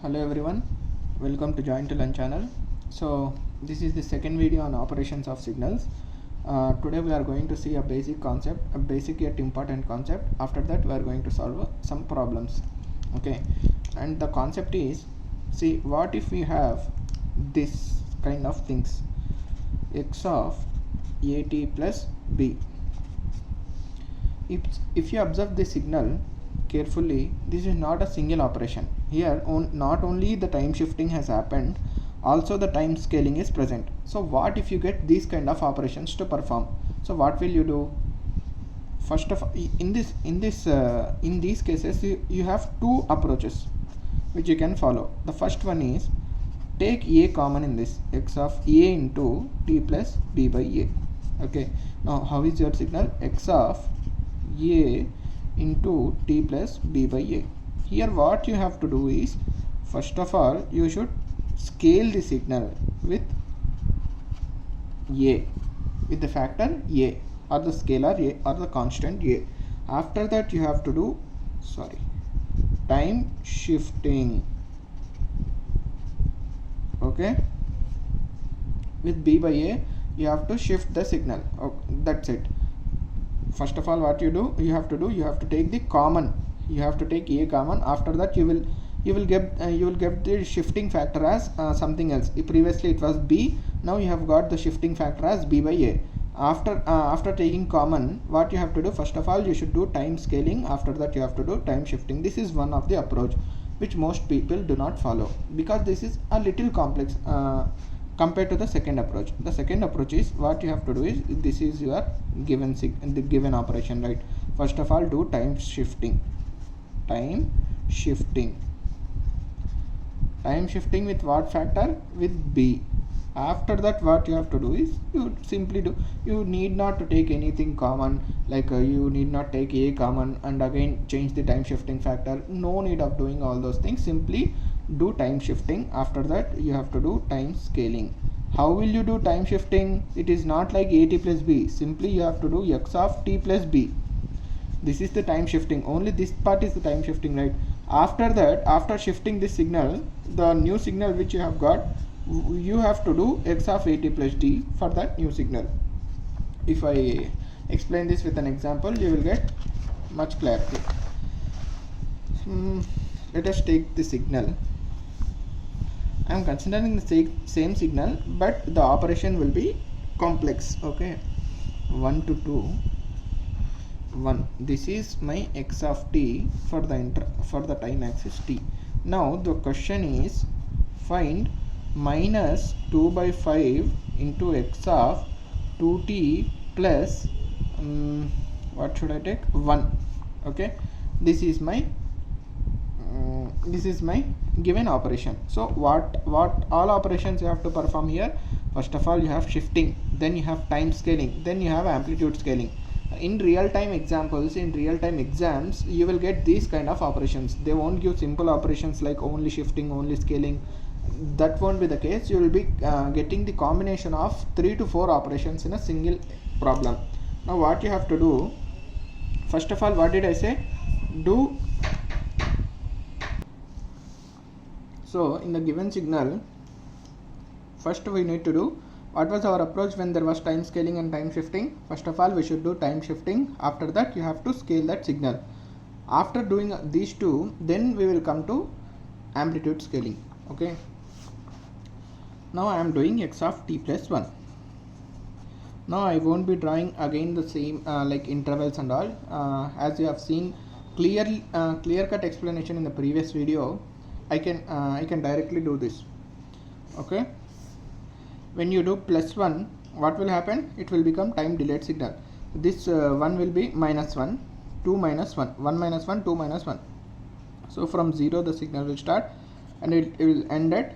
Hello everyone, welcome to Join to Learn channel. So this is the second video on operations of signals. Today we are going to see a basic concept, a basic yet important concept. After that we are going to solve some problems. Okay, and the concept is, see, what if we have this kind of things, x of at plus b. If you observe the signal carefully, this is not a single operation. Here not only the time shifting has happened, also the time scaling is present. So what if you get these kind of operations to perform? So what will you do? First of all, in these cases you have two approaches which you can follow. The first one is, take a common in this, x of a into t plus b by a. Okay, now how is your signal? X of a into t plus b by a. Here what you have to do is, first of all you should scale the signal with a, with the factor a, or the scalar a, or the constant a. After that you have to do time shifting. Okay, with b by a you have to shift the signal. That's it. First of all, what you have to take the common. You have to take a common. After that you will get the shifting factor as something else. Previously it was b, now you have got the shifting factor as b by a. After taking common, what you have to do, first of all you should do time scaling. After that you have to do time shifting. This is one of the approach which most people do not follow, because this is a little complex compared to the second approach. The second approach is, what you have to do is, this is your given operation, right? First of all do time shifting with what factor? With b. After that what you have to do is, you need not to take anything common, like you need not take a common and again change the time shifting factor. No need of doing all those things. Simply do time shifting. After that you have to do time scaling. How will you do time shifting? It is not like at plus b. Simply you have to do x of t plus b. This is the time shifting. Only this part is the time shifting, right? After that, after shifting this signal, the new signal which you have got, you have to do x of at plus d for that new signal. If I explain this with an example, you will get much clarity. Let us take the signal. I am considering the same signal, but the operation will be complex. Okay, 1 to 2, 1. This is my x of t for the time axis t. Now the question is, find minus 2 by 5 into x of 2t plus what should I take? 1. Okay, this is my given operation. So what all operations you have to perform here? First of all you have shifting, then you have time scaling, then you have amplitude scaling. In real time examples, in real time exams, you will get these kind of operations. They won't give simple operations like only shifting, only scaling. That won't be the case. You will be getting the combination of 3 to 4 operations in a single problem. Now what you have to do, first of all, what did I say? Do so in the given signal, first we need to do, what was our approach when there was time scaling and time shifting? First of all we should do time shifting. After that you have to scale that signal. After doing these two, then we will come to amplitude scaling. Okay, now I am doing x of t plus 1. Now I won't be drawing again the same like intervals and all. As you have seen clear cut explanation in the previous video, I can directly do this. Okay, when you do plus 1, what will happen? It will become time delayed signal. This 1 will be minus 1, 2 minus 1, 1 minus 1, 2 minus 1. So from 0 the signal will start and it will end at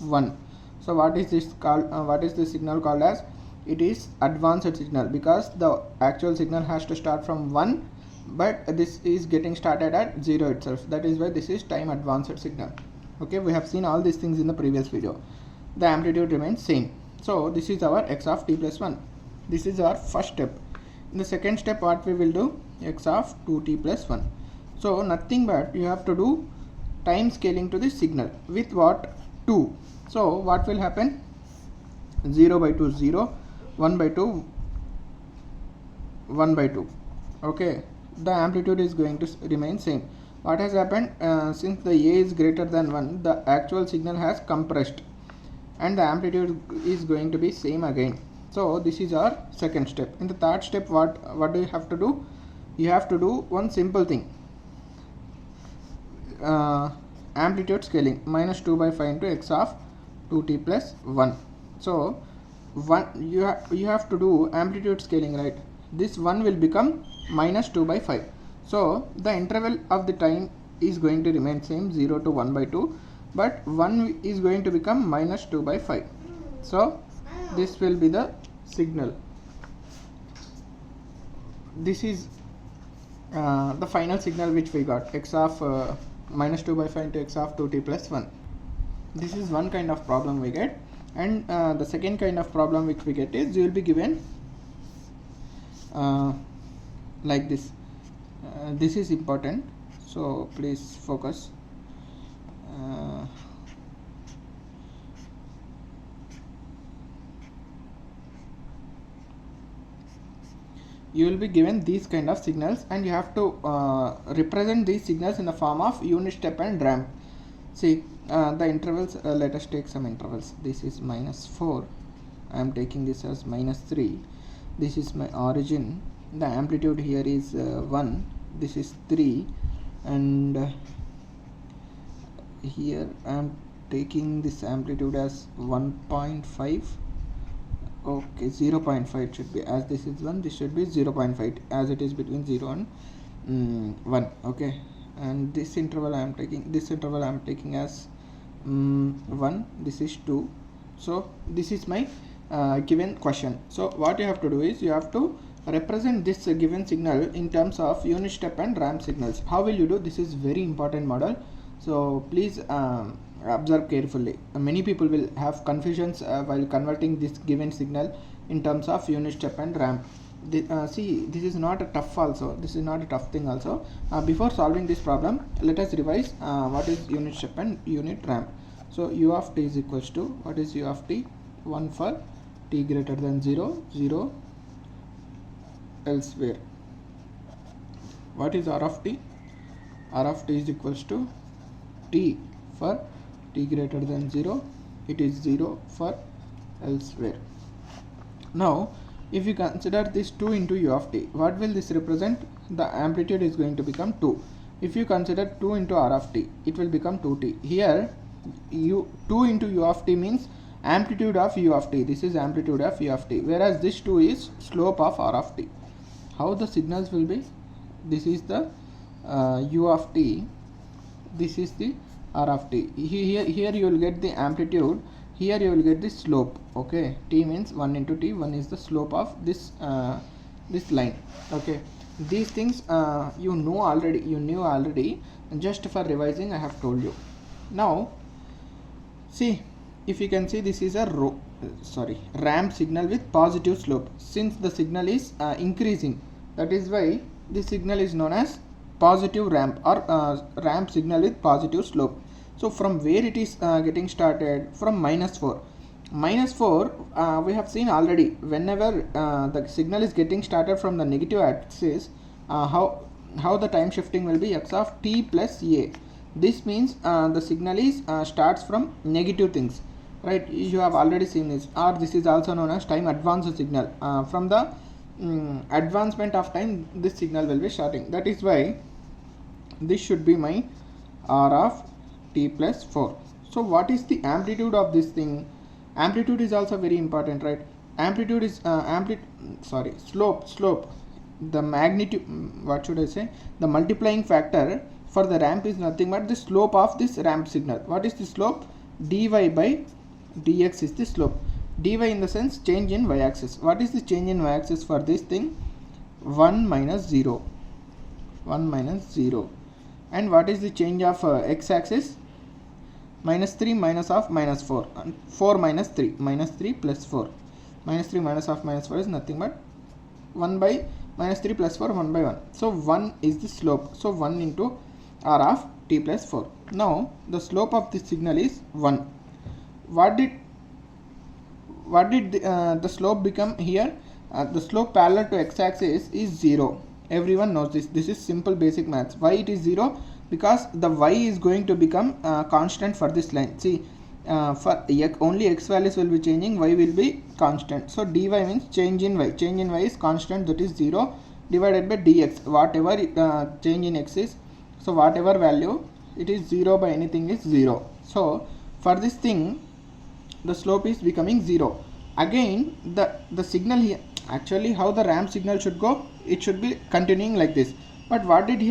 1. So what is this called? What is this signal called as? It is advanced signal, because the actual signal has to start from 1, but this is getting started at 0 itself. That is why this is time advanced signal. Okay, we have seen all these things in the previous video. The amplitude remains same. So this is our x of t plus 1. This is our first step. In the second step, what we will do? X of 2t plus 1. So nothing but you have to do time scaling to the signal with what? 2. So what will happen? 0 by 2 0, 1 by 2 1 by 2. Okay, the amplitude is going to remain same. What has happened? Since the A is greater than 1, the actual signal has compressed and the amplitude is going to be same again. So this is our second step. In the third step, what do you have to do? You have to do one simple thing. Amplitude scaling, minus 2 by 5 into x of 2t plus 1. So you have to do amplitude scaling, right? This 1 will become minus 2 by 5. So the interval of the time is going to remain same, 0 to 1 by 2, but 1 is going to become minus 2 by 5. So this will be the signal. This is the final signal which we got, x of minus 2 by 5 into x of 2t plus 1. This is one kind of problem we get. And the second kind of problem which we get is you will be given like this. This is important, so please focus. You will be given these kind of signals and you have to represent these signals in the form of unit step and ramp. See, the intervals, let us take some intervals. This is minus 4, I am taking this as minus 3. This is my origin. The amplitude here is 1, this is 3, and here I am taking this amplitude as 1.5. okay, 0.5 it should be, as this is 1, this should be 0.5, as it is between 0 and 1. okay, and this interval I am taking as 1, this is 2. So this is my given question. So what you have to do is you have to represent this given signal in terms of unit step and ramp signals. How will you do? This is very important model, so please observe carefully. Many people will have confusions while converting this given signal in terms of unit step and ramp. See, this is not a tough also, this is not a tough thing also. Before solving this problem, let us revise what is unit step and unit ramp. So u of t is equals to, what is u of t? 1 for t greater than 0, 0 elsewhere. What is r of t? R of t is equals to t for t greater than 0, it is 0 for elsewhere. Now if you consider this 2 into u of t, what will this represent? The amplitude is going to become 2. If you consider 2 into r of t, it will become 2t. Here 2 into u of t means amplitude of u of t. This is amplitude of u of t, whereas this 2 is slope of r of t. How the signals will be? This is the u of t, this is the r of t. Here you will get the amplitude, here you will get the slope. Okay, t means 1 into t, 1 is the slope of this this line. Okay, these things you knew already, just for revising I have told you. Now see, if you can see, this is a ramp signal with positive slope. Since the signal is increasing, that is why this signal is known as positive ramp or ramp signal with positive slope. So from where it is getting started? From minus 4. Minus 4 we have seen already, whenever the signal is getting started from the negative axis, how the time shifting will be x of t plus a. This means the signal is starts from negative things, right? You have already seen this, or this is also known as time advanced signal. From the advancement of time, this signal will be starting. That is why this should be my r of t plus 4. So what is the amplitude of this thing? Amplitude is also very important, right? Amplitude is slope. The magnitude, what should I say? The multiplying factor for the ramp is nothing but the slope of this ramp signal. What is the slope? Dy by dx is the slope. Dy in the sense change in y-axis. What is the change in y-axis for this thing? 1 minus 0. 1 minus 0. And what is the change of x-axis? Minus 3 minus of minus 4. 4 minus 3. Minus 3 plus 4. Minus 3 minus of minus 4 is nothing but 1 by minus 3 plus 4, 1 by 1. So 1 is the slope. So 1 into r of t plus 4. Now the slope of this signal is 1. What did the slope become here? The slope parallel to x-axis is 0. Everyone knows this. This is simple basic maths. Why it is 0? Because the y is going to become constant for this line. See, for only x values will be changing, y will be constant. So dy means change in y. Change in y is constant, that is 0, divided by dx. Whatever change in x is, so whatever value it is 0 by anything is 0. So for this thing, the slope is becoming 0. Again, the signal here, actually how the ramp signal should go, it should be continuing like this. But what did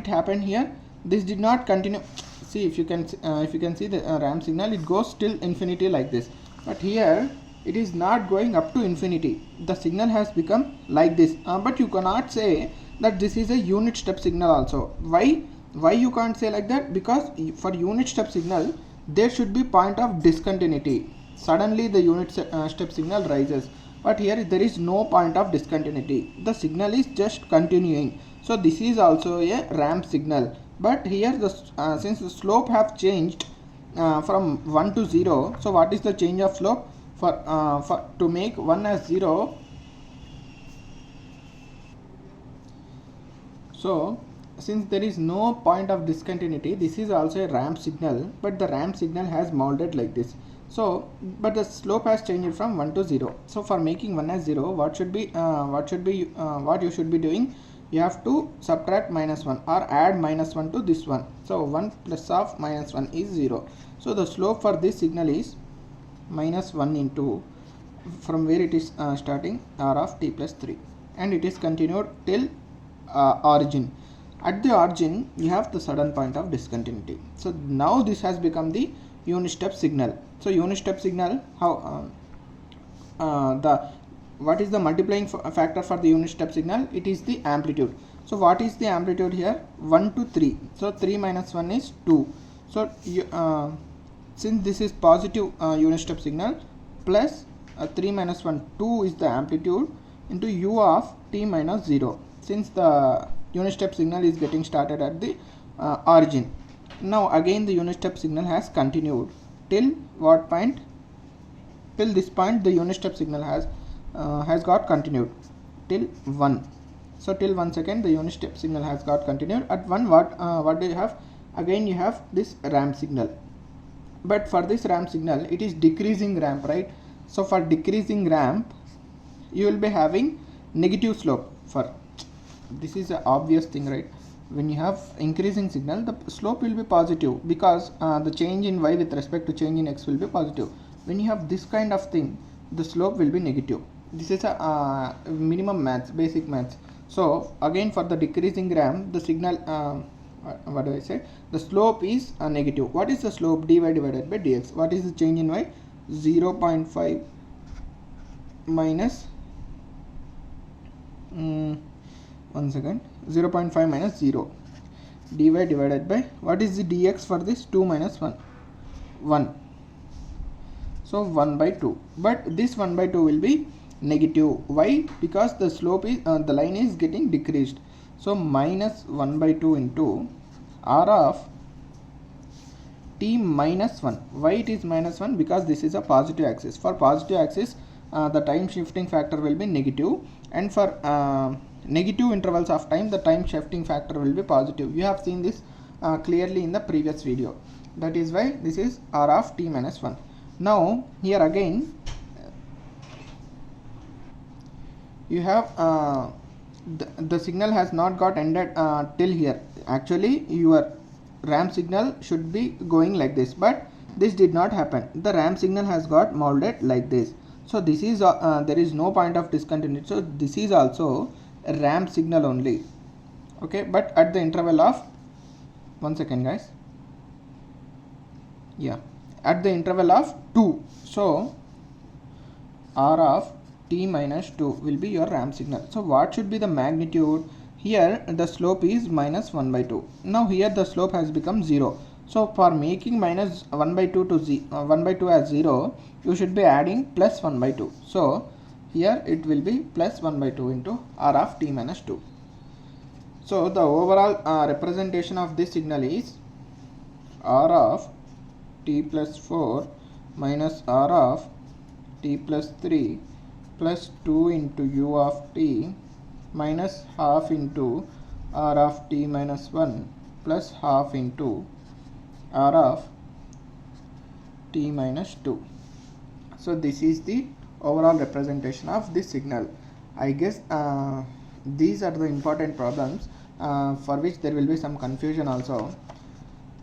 happen here? This did not continue. See, if you can see the ramp signal, it goes till infinity like this. But here it is not going up to infinity. The signal has become like this. But you cannot say that this is a unit step signal also. Why you can't say like that? Because for unit step signal, there should be point of discontinuity. Suddenly the unit step signal rises, but here there is no point of discontinuity. The signal is just continuing. So this is also a ramp signal. But here the since the slope have changed from 1 to 0, so what is the change of slope? For to make 1 as 0, so since there is no point of discontinuity, this is also a ramp signal, but the ramp signal has molded like this. So but the slope has changed from 1 to 0. So for making 1 as 0, what you should be doing? You have to subtract minus 1 or add minus 1 to this one. So 1 plus of minus 1 is 0. So the slope for this signal is minus 1 into, from where it is starting, r of t plus 3, and it is continued till origin. At the origin, you have the sudden point of discontinuity. So now this has become the unit step signal. So unit step signal, how what is the multiplying factor for the unit step signal? It is the amplitude. So what is the amplitude here? 1 to 3. So 3 minus 1 is 2. So since this is positive unit step signal, plus 3 minus 1, 2 is the amplitude, into u of t minus 0. Since the unit step signal is getting started at the origin. Now again the unit step signal has continued till what point? Till this point the unit step signal has got continued till 1. So till 1 second the unit step signal has got continued. At 1, what do you have? Again you have this ramp signal. But for this ramp signal, it is decreasing ramp, right? So for decreasing ramp, you will be having negative slope. For this is an obvious thing, right? When you have increasing signal, the slope will be positive, because the change in y with respect to change in x will be positive. When you have this kind of thing, the slope will be negative. This is a minimum maths, basic maths. So again, for the decreasing ramp, the signal, what do I say? The slope is negative. What is the slope? dy divided by dx. What is the change in y? 0.5 minus 0.5 minus 0. dy divided by, what is the dx for this? 2 minus 1. 1. So 1 by 2. But this 1 by 2 will be negative. Why? Because the slope is, the line is getting decreased. So minus 1 by 2 into r of t minus 1. Why it is minus 1? Because this is a positive axis. For positive axis, the time shifting factor will be negative, and for negative intervals of time, the time shifting factor will be positive. You have seen this clearly in the previous video. That is why this is r of t minus 1. Now here again you have the signal has not got ended till here. Actually your ramp signal should be going like this, but this did not happen. The ramp signal has got molded like this. So this is there is no point of discontinuity. So this is also a ramp signal only. Okay, but at the interval of 1 second, guys. Yeah, at the interval of 2. So r of t minus 2 will be your ramp signal. So what should be the magnitude? Here the slope is minus 1 by 2. Now here the slope has become 0. So for making minus 1 by 2 to 1 by 2 as 0, you should be adding plus 1 by 2. So here it will be plus 1 by 2 into r of t minus 2. So the overall representation of this signal is r of t plus 4 minus r of t plus 3 plus 2 into u of t minus half into r of t minus 1 plus half into r of t minus 2. So this is the overall representation of this signal. I guess these are the important problems for which there will be some confusion also.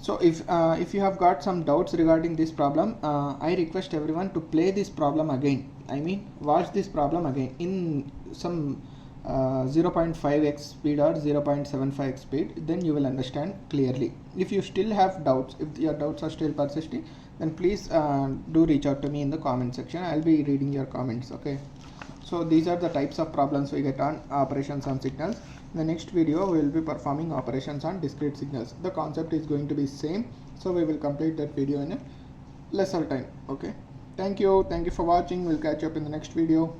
So if you have got some doubts regarding this problem, I request everyone to play this problem again. I mean, watch this problem again in some 0.5x speed or 0.75x speed, then you will understand clearly. If you still have doubts, if your doubts are still persisting, then please do reach out to me in the comment section. I'll be reading your comments. Okay, so these are the types of problems we get on operations on signals. In the next video we will be performing operations on discrete signals. The concept is going to be same, so we will complete that video in a lesser time. Okay, thank you for watching. We'll catch up in the next video.